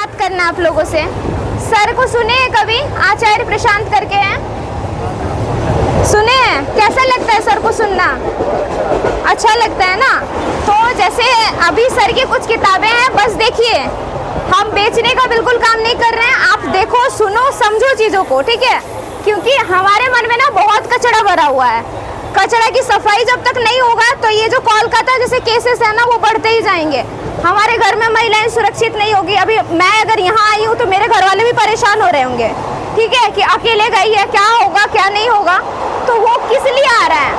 बात करना आप लोगों से। सर को सुने हैं कभी? आचार्य प्रशांत करके हैं, सुने हैं? कैसा लगता है सर को सुनना? अच्छा लगता है ना? तो जैसे अभी सर की कुछ किताबें हैं, बस देखिए, हम बेचने का बिल्कुल काम नहीं कर रहे हैं। आप देखो, सुनो, समझो चीज़ों को, ठीक है? क्योंकि हमारे मन में ना बहुत कचरा भरा हुआ है। कचरा की सफाई जब तक नहीं होगा तो ये जो कोलकाता जैसे केसेस है ना, वो बढ़ते ही जाएंगे। हमारे घर में महिलाएं सुरक्षित नहीं होगी। अभी मैं अगर यहाँ आई हूँ तो मेरे घर वाले भी परेशान हो रहे होंगे, ठीक है, कि अकेले गई है, क्या होगा क्या नहीं होगा। तो वो किस लिए आ रहा है?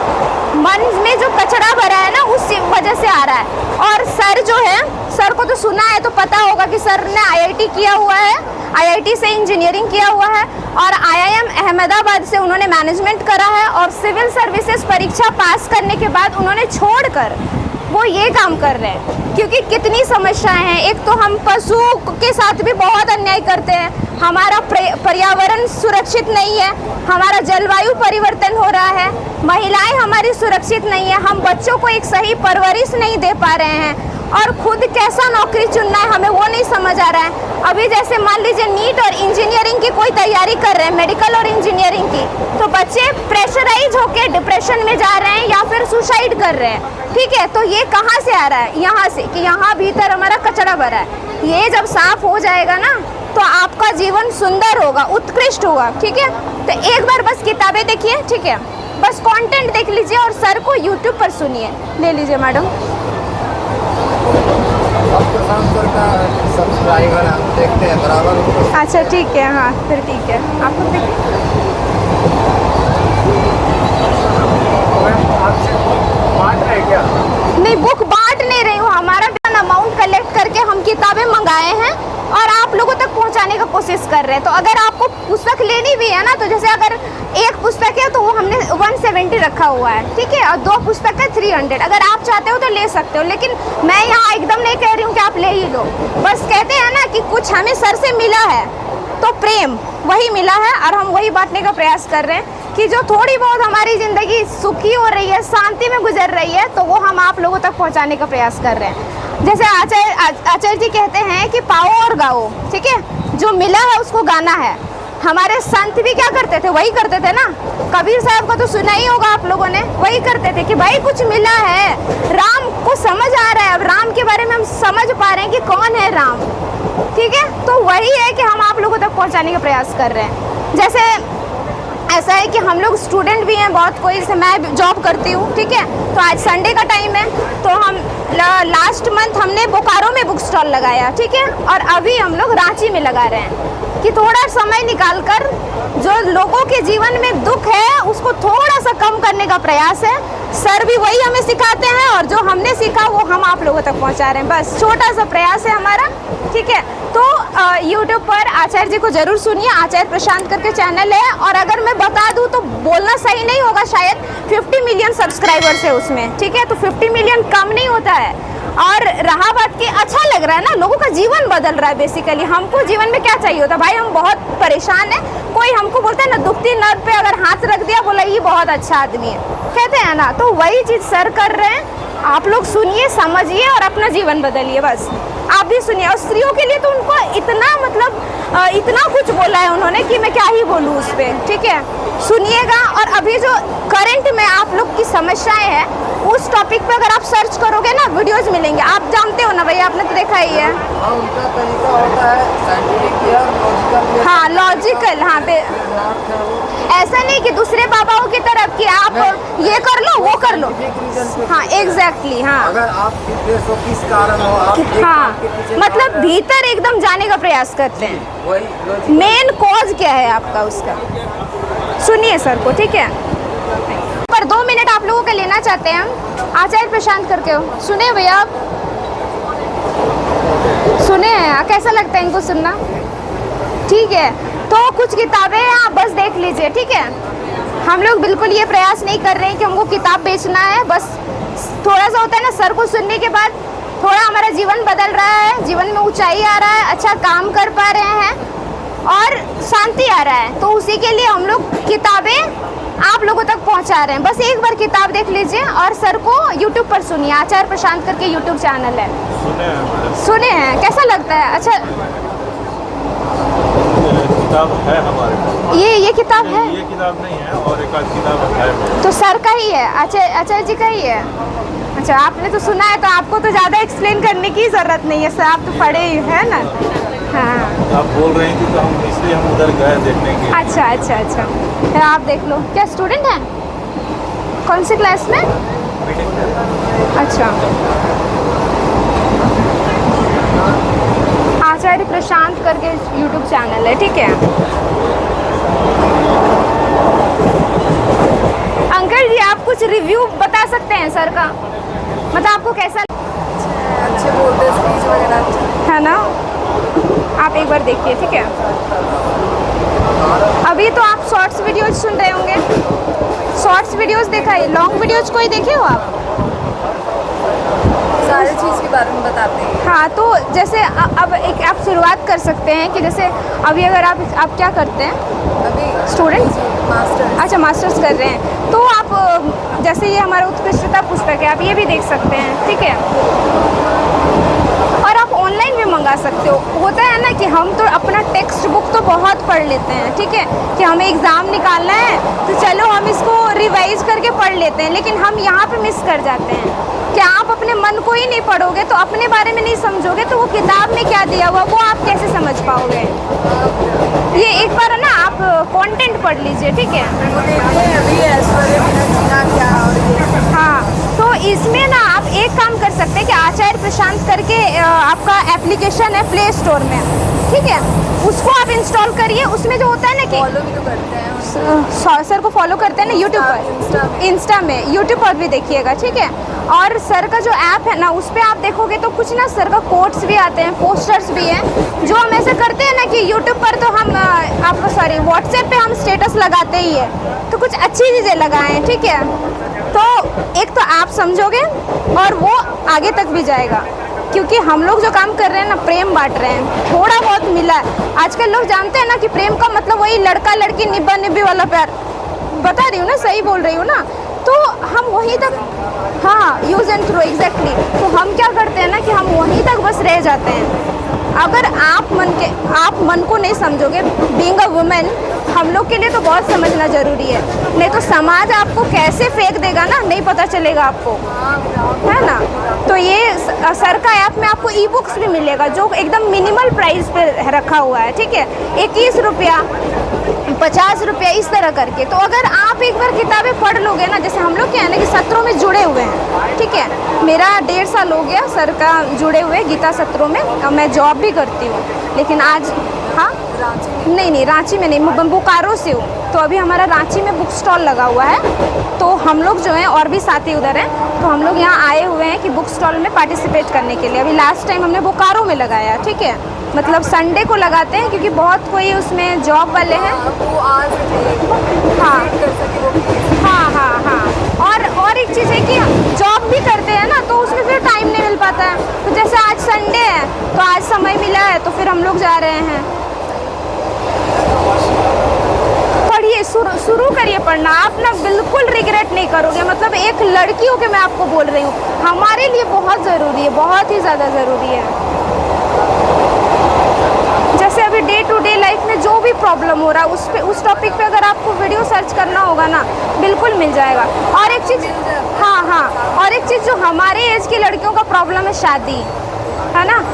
मन में जो कचरा भरा है ना, उस वजह से आ रहा है। और सर जो है, सर को तो सुना है तो पता होगा कि सर ने आईआईटी किया हुआ है, आईआईटी से इंजीनियरिंग किया हुआ है और आईआईएम अहमदाबाद से उन्होंने मैनेजमेंट करा है। और सिविल सर्विसेज परीक्षा पास करने के बाद उन्होंने छोड़कर वो ये काम कर रहे हैं, क्योंकि कितनी समस्याएं हैं। एक तो हम पशु के साथ भी बहुत अन्याय करते हैं, हमारा पर्यावरण सुरक्षित नहीं है, हमारा जलवायु परिवर्तन हो रहा है, महिलाएं हमारी सुरक्षित नहीं है, हम बच्चों को एक सही परवरिश नहीं दे पा रहे हैं और खुद कैसा नौकरी चुनना है हमें वो नहीं समझ आ रहा है। अभी जैसे मान लीजिए नीट और इंजीनियरिंग की कोई तैयारी कर रहे हैं, मेडिकल और इंजीनियरिंग की, तो बच्चे प्रेशराइज होकर डिप्रेशन में जा रहे हैं या फिर सुसाइड कर रहे हैं, ठीक है? तो ये कहाँ से आ रहा है? यहाँ से, कि यहाँ भीतर हमारा कचरा भरा है। ये जब साफ हो जाएगा ना तो आपका जीवन सुंदर होगा, उत्कृष्ट होगा, ठीक है? तो एक बार बस किताबें देखिए, ठीक है? बस कंटेंट देख लीजिए और सर को यूट्यूब पर सुनिए। ले लीजिए मैडम। सब्सक्राइबर हम देखते हैं बराबर। अच्छा ठीक है, हाँ फिर ठीक है। आप लोग देखिए, बांट रहे क्या? नहीं बुक बांट नहीं रही हूँ, हमारा अमाउंट कलेक्ट करके हम किताबें मंगाए हैं और आप लोगों तक पहुंचाने का कोशिश कर रहे हैं। तो अगर आपको पुस्तक लेनी भी है ना, तो जैसे अगर एक पुस्तक है तो वो हमने 170 रखा हुआ है, ठीक है? और 2 पुस्तक है 300। अगर आप चाहते हो तो ले सकते हो, लेकिन मैं यहाँ एकदम नहीं कह रही हूँ कि आप ले ही लो। बस कहते हैं ना कि कुछ हमें सर से मिला है तो प्रेम वही मिला है और हम वही बांटने का प्रयास कर रहे हैं कि जो थोड़ी बहुत हमारी ज़िंदगी सुखी हो रही है, शांति में गुजर रही है, तो वो हम आप लोगों तक पहुँचाने का प्रयास कर रहे हैं। जैसे आचार्य जी कहते हैं कि पाओ और गाओ, ठीक है? जो मिला है उसको गाना है। हमारे संत भी क्या करते थे? वही करते थे ना। कबीर साहब का तो सुना ही होगा आप लोगों ने, वही करते थे कि भाई कुछ मिला है, राम को समझ आ रहा है, अब राम के बारे में हम समझ पा रहे हैं कि कौन है राम, ठीक है? तो वही है कि हम आप लोगों तक पहुंचाने का प्रयास कर रहे हैं। जैसे ऐसा है कि हम लोग स्टूडेंट भी हैं बहुत, कोई जैसे मैं जॉब करती हूँ, ठीक है? तो आज संडे का टाइम है, तो हम लास्ट मंथ हमने बोकारो में बुक स्टॉल लगाया, ठीक है? और अभी हम लोग रांची में लगा रहे हैं कि थोड़ा समय निकालकर जो लोगों के जीवन में दुख है उसको थोड़ा सा कम करने का प्रयास है। सर भी वही हमें सिखाते हैं और जो हमने सीखा वो हम आप लोगों तक पहुंचा रहे हैं। बस छोटा सा प्रयास है हमारा, ठीक है? तो यूट्यूब पर आचार्य जी को जरूर सुनिए, आचार्य प्रशांत करके चैनल है। और अगर मैं बता दूं तो बोलना सही नहीं होगा, शायद 50 मिलियन सब्सक्राइबर्स है उसमें, ठीक है? तो 50 मिलियन कम नहीं होता है। और रहा बात कि अच्छा लग रहा है ना, लोगों का जीवन बदल रहा है। बेसिकली हमको जीवन में क्या चाहिए होता है? भाई हम बहुत परेशान हैं, कोई हमको बोलता है ना, दुखती नर्व पे अगर हाथ रख दिया, बोला ये बहुत अच्छा आदमी है, कहते हैं ना। तो वही चीज़ सर कर रहे हैं। आप लोग सुनिए, समझिए और अपना जीवन बदलिए। बस आप भी सुनिए। और स्त्रियों के लिए तो उनको इतना मतलब इतना कुछ बोला है उन्होंने कि मैं क्या ही बोलूँ उस पर, ठीक है? सुनिएगा। और अभी जो करंट में आप लोग की समस्याएं हैं उस टॉपिक पे अगर आप सर्च करोगे ना, वीडियोज मिलेंगे। आप जानते हो ना भैया, आपने तो देखा ही है। हाँ, उनका तरीका होता है साइंटिफिक या लॉजिकल। हाँ लॉजिकल, हाँ पे ऐसा नहीं कि दूसरे बाबाओं की तरफ कि आप ये कर लो वो कर लो। हाँ एग्जैक्टली, हाँ। अगर आप डिप्रेस हो, किस कारण हो आप, हाँ मतलब भीतर एकदम जाने का प्रयास करते हैं, वही मेन कॉज क्या है आपका उसका। सुनिए सर को, ठीक है? पर 2 मिनट आप लोगों का लेना चाहते हैं हम, आचार्य प्रशांत करके हो। सुने भैया आप? सुने हैं? कैसा लगता है इनको सुनना? ठीक है, तो कुछ किताबें हैं, आप बस देख लीजिए, ठीक है? हम लोग बिल्कुल ये प्रयास नहीं कर रहे हैं कि हमको किताब बेचना है। बस थोड़ा सा होता है ना, सर को सुनने के बाद थोड़ा हमारा जीवन बदल रहा है, जीवन में ऊंचाई आ रहा है, अच्छा काम कर पा रहे हैं और शांति आ रहा है। तो उसी के लिए हम लोग किताबें आप लोगों तक पहुंचा रहे हैं। बस एक बार किताब देख लीजिए और सर को यूट्यूब पर सुनिए, आचार्य प्रशांत करके यूट्यूब चैनल है। सुने हैं? कैसा लगता है? अच्छा किताब है हमारे पास। ये किताब है? ये किताब नहीं है, और एक आध किताब है। तो सर का ही है? आचार्य जी का ही है? अच्छा, आपने तो सुना है तो आपको तो ज़्यादा एक्सप्लेन करने की ज़रूरत नहीं है सर, आप तो पढ़े ही है ना। हाँ, आप बोल रही थी तो हम इसलिए हम उधर गए देखने के लिए। अच्छा अच्छा अच्छा, फिर आप देख लो। क्या स्टूडेंट हैं? कौन सी क्लास में? अच्छा, आचार्य प्रशांत करके यूट्यूब चैनल है, ठीक है। अंकल जी, आप कुछ रिव्यू बता सकते हैं सर का? मतलब आपको कैसा अच्छे बोलते, स्पीच वगैरह है ना? आप एक बार देखिए, ठीक है। अभी तो आप शॉर्ट्स वीडियोज सुन रहे होंगे, शॉर्ट्स वीडियोज देखा है, लॉन्ग वीडियोज कोई देखे हो आप? सारी चीज़ के बारे में बताते हैं। हाँ, तो जैसे अब एक आप शुरुआत कर सकते हैं कि जैसे अभी अगर आप क्या करते हैं? अभी स्टूडेंट? मास्टर। अच्छा, मास्टर्स कर रहे हैं। तो आप जैसे ये हमारा उत्कृष्टता पुस्तक है, आप ये भी देख सकते हैं, ठीक है। और आप ऑनलाइन भी मंगा सकते हो। होता है ना कि हम तो अपना टेक्स्ट बुक तो बहुत पढ़ लेते हैं, ठीक है, कि हमें एग्ज़ाम निकालना है तो चलो हम इसको रिवाइज करके पढ़ लेते हैं, लेकिन हम यहाँ पे मिस कर जाते हैं कि आप अपने मन को ही नहीं पढ़ोगे तो अपने बारे में नहीं समझोगे तो वो किताब में क्या दिया हुआ वो आप कैसे समझ पाओगे। ये एक बार ना आप कंटेंट पढ़ लीजिए, ठीक है। वो देखते हैं अभी ऐश्वर्या बिना जीना क्या, और ये हाँ, तो इसमें ना आप एक काम कर सकते हैं कि आचार्य प्रशांत करके आपका एप्लीकेशन है प्ले स्टोर में, ठीक है, उसको आप इंस्टॉल करिए। उसमें जो होता है ना कि फॉलो भी तो करते हैं। सर को फॉलो करते हैं ना यूट्यूब पर, इंस्टा में, यूट्यूब पर भी देखिएगा, ठीक है। और सर का जो ऐप है ना उस पर आप देखोगे तो कुछ ना सर का कोट्स भी आते हैं, पोस्टर्स भी हैं। जो हम ऐसे करते हैं ना कि यूट्यूब पर तो हम आपको सॉरी व्हाट्सएप पे हम स्टेटस लगाते ही है, तो कुछ अच्छी चीज़ें लगाएं, ठीक है। तो एक तो आप समझोगे और वो आगे तक भी जाएगा, क्योंकि हम लोग जो काम कर रहे हैं ना प्रेम बांट रहे हैं, थोड़ा बहुत मिला है। आजकल लोग जानते हैं ना कि प्रेम का मतलब वही लड़का लड़की निब्बा निब्बी वाला प्यार, बता रही हूँ ना, सही बोल रही हूँ ना। तो हम वहीं तक, हाँ, यूज़ एंड थ्रो, एग्जैक्टली। तो हम क्या करते हैं ना कि हम वहीं तक बस रह जाते हैं। अगर आप मन को नहीं समझोगे, बीइंग अ वुमेन हम लोग के लिए तो बहुत समझना ज़रूरी है, नहीं तो समाज आपको कैसे फेंक देगा ना, नहीं पता चलेगा आपको, है ना। तो ये सर का ऐप में आपको ई बुक्स भी मिलेगा जो एकदम मिनिमल प्राइस पे रखा हुआ है, ठीक है, 21 रुपया, 50 रुपया, इस तरह करके। तो अगर आप एक बार किताबें पढ़ लोगे ना, जैसे हम लोग क्या है ना कि सत्रों में जुड़े हुए हैं, ठीक है, मेरा 1.5 साल हो गया सर का जुड़े हुए गीता सत्रों में, और मैं जॉब भी करती हूँ, लेकिन आज, हाँ, नहीं रांची में नहीं, मैं बोकारो से हूँ। तो अभी हमारा रांची में बुक स्टॉल लगा हुआ है, तो हम लोग जो हैं और भी साथी उधर हैं, तो हम लोग यहाँ आए हुए हैं कि बुक स्टॉल में पार्टिसिपेट करने के लिए। अभी लास्ट टाइम हमने बोकारो में लगाया, ठीक है, मतलब संडे को लगाते हैं क्योंकि बहुत कोई उसमें जॉब वाले हैं। वो आज हाँ कर सके वो। हाँ हाँ हाँ, और एक चीज़ है कि जॉब भी करते हैं ना तो उसमें फिर टाइम नहीं मिल पाता है। तो जैसे आज संडे है तो आज समय मिला है तो फिर हम लोग जा रहे हैं। पढ़िए, शुरू करिए पढ़ना, आप ना बिल्कुल रिग्रेट नहीं करोगे। मतलब एक लड़की हो के मैं आपको बोल रही हूँ, हमारे लिए बहुत ज़रूरी है, बहुत ही ज़्यादा ज़रूरी है। जैसे अभी डे टू डे लाइफ में जो भी प्रॉब्लम हो रहा है उस टॉपिक पे अगर आपको वीडियो सर्च करना होगा ना, बिल्कुल मिल जाएगा। और एक चीज़, हाँ, और एक चीज़ जो हमारे एज की लड़कियों का प्रॉब्लम है, शादी, है ना।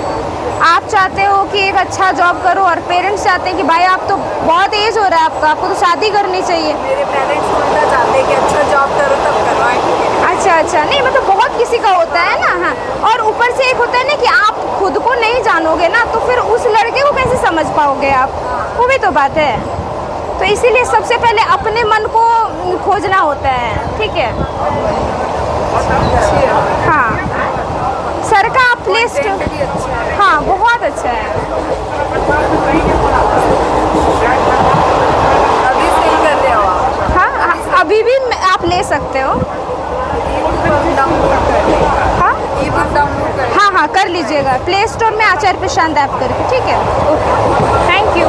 आप चाहते हो कि एक अच्छा जॉब करो और पेरेंट्स चाहते हैं कि भाई आप तो बहुत एज हो रहा है आपको तो शादी करनी चाहिए। मेरे पेरेंट्स उल्टा चाहते हैं कि अच्छा जॉब करो तब करवाएं। अच्छा, नहीं मतलब बहुत किसी का होता है ना। हाँ, और ऊपर से एक होता है ना कि आप खुद को नहीं जानोगे ना तो फिर उस लड़के को कैसे समझ पाओगे आप, वो भी तो बात है। तो इसीलिए सबसे पहले अपने मन को खोजना होता है, ठीक है। हाँ, सर का आप लिस्ट, हाँ बहुत अच्छा है। अभी सेल कर रहे हो आप? हाँ, अभी भी आप ले सकते हो। डाउनलोड कर लें। हाँ, ई-बुक डाउनलोड कर। हाँ, कर लीजिएगा प्ले स्टोर में आचार्य प्रशांत ऐप करके, ठीक है। Okay, thank you.